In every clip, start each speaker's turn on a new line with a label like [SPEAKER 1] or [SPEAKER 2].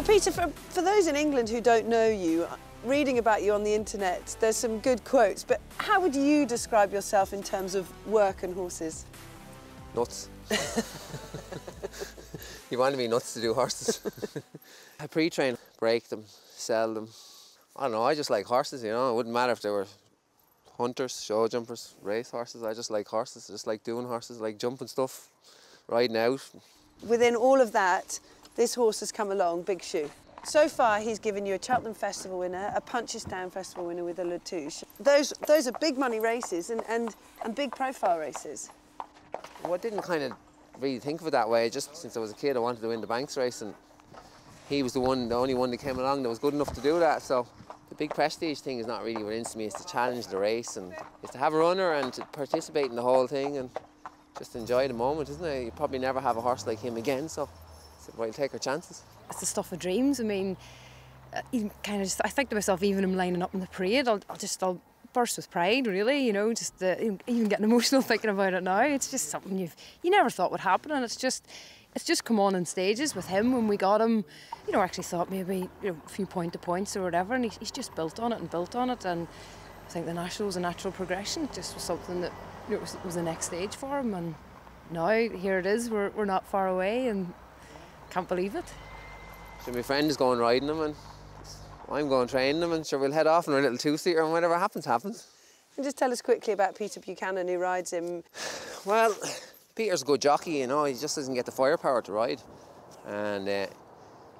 [SPEAKER 1] Peter, for those in England who don't know you, reading about you on the internet, there's some good quotes, but how would you describe yourself in terms of work and horses?
[SPEAKER 2] Nuts. You wanted me nuts to do horses. I pre-train, break them, sell them. I don't know, I just like horses, you know. It wouldn't matter if they were hunters, show jumpers, race horses. I just like horses. I just like doing horses, like jumping stuff, riding out. Within
[SPEAKER 1] all of that, this horse has come along, Big Shu. So far, he's given you a Cheltenham Festival winner, a Punchestown Festival winner with a Latouche. Those are big money races and big profile races.
[SPEAKER 2] Well, I didn't kind of really think of it that way. Just since I was a kid, I wanted to win the Banks race, and he was the only one that came along that was good enough to do that. So the big prestige thing is not really what interests me. It's to challenge the race and it's to have a runner and to participate in the whole thing and just enjoy the moment, isn't it? You probably never have a horse like him again, so we'll take our chances.
[SPEAKER 3] It's the stuff of dreams. I mean, I think to myself, even him lining up in the parade, I'll burst with pride, really, you know, just even getting emotional thinking about it now. It's just something you never thought would happen, and it's just come on in stages with him. When we got him, you know, I actually thought maybe, you know, a few points or whatever, and he's just built on it, and I think the National was a natural progression. It just was something that, you know, was the next stage for him, and now here it is. We're not far away, and can't believe it.
[SPEAKER 2] So my friend is going riding him, and I'm going training him, and sure, we'll head off in our little two-seater, and whatever happens, happens.
[SPEAKER 1] And just tell us quickly about Peter Buchanan, who rides him.
[SPEAKER 2] Well, Peter's a good jockey, you know. He just doesn't get the firepower to ride, and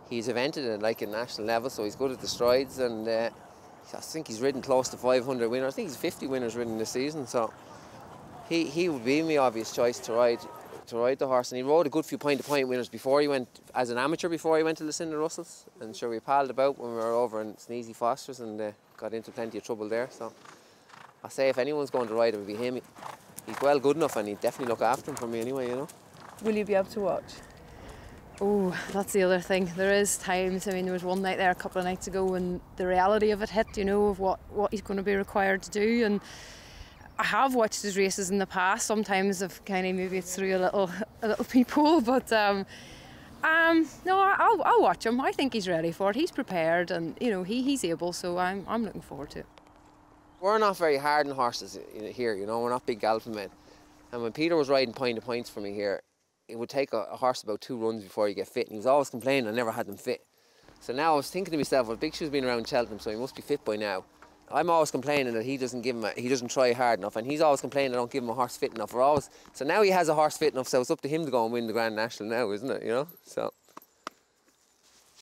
[SPEAKER 2] he's evented at like a national level, so he's good at the strides, and I think he's ridden close to 500 winners. I think he's 50 winners ridden this season, so he would be my obvious choice to ride the horse. And he rode a good few point-to-point winners before he went, as an amateur, before he went to Lucinda Russell's. And sure, we palled about when we were over in Sneezy Foster's and got into plenty of trouble there. So I say if anyone's going to ride, it would be him. He's well good enough, and he'd definitely look after him for me anyway, you know.
[SPEAKER 1] Will you be able to watch?
[SPEAKER 3] Oh, that's the other thing. There is times, I mean, there was one night there a couple of nights ago when the reality of it hit, you know, of what he's going to be required to do. And I have watched his races in the past. Sometimes I've maybe it's through a little peephole, but no, I'll watch him. I think he's ready for it. He's prepared, and you know he's able. So I'm looking forward to it.
[SPEAKER 2] We're not very hard on horses here, you know. We're not big galloping men. And when Peter was riding point-to-points for me here, it would take a horse about 2 runs before you get fit, and he was always complaining I never had them fit. So now I was thinking to myself, well, Big Shu's been around Cheltenham, so he must be fit by now. I'm always complaining that he doesn't try hard enough, and he's always complaining I don't give him a horse fit enough. So now he has a horse fit enough, so it's up to him to go and win the Grand National now, isn't it? You know, so.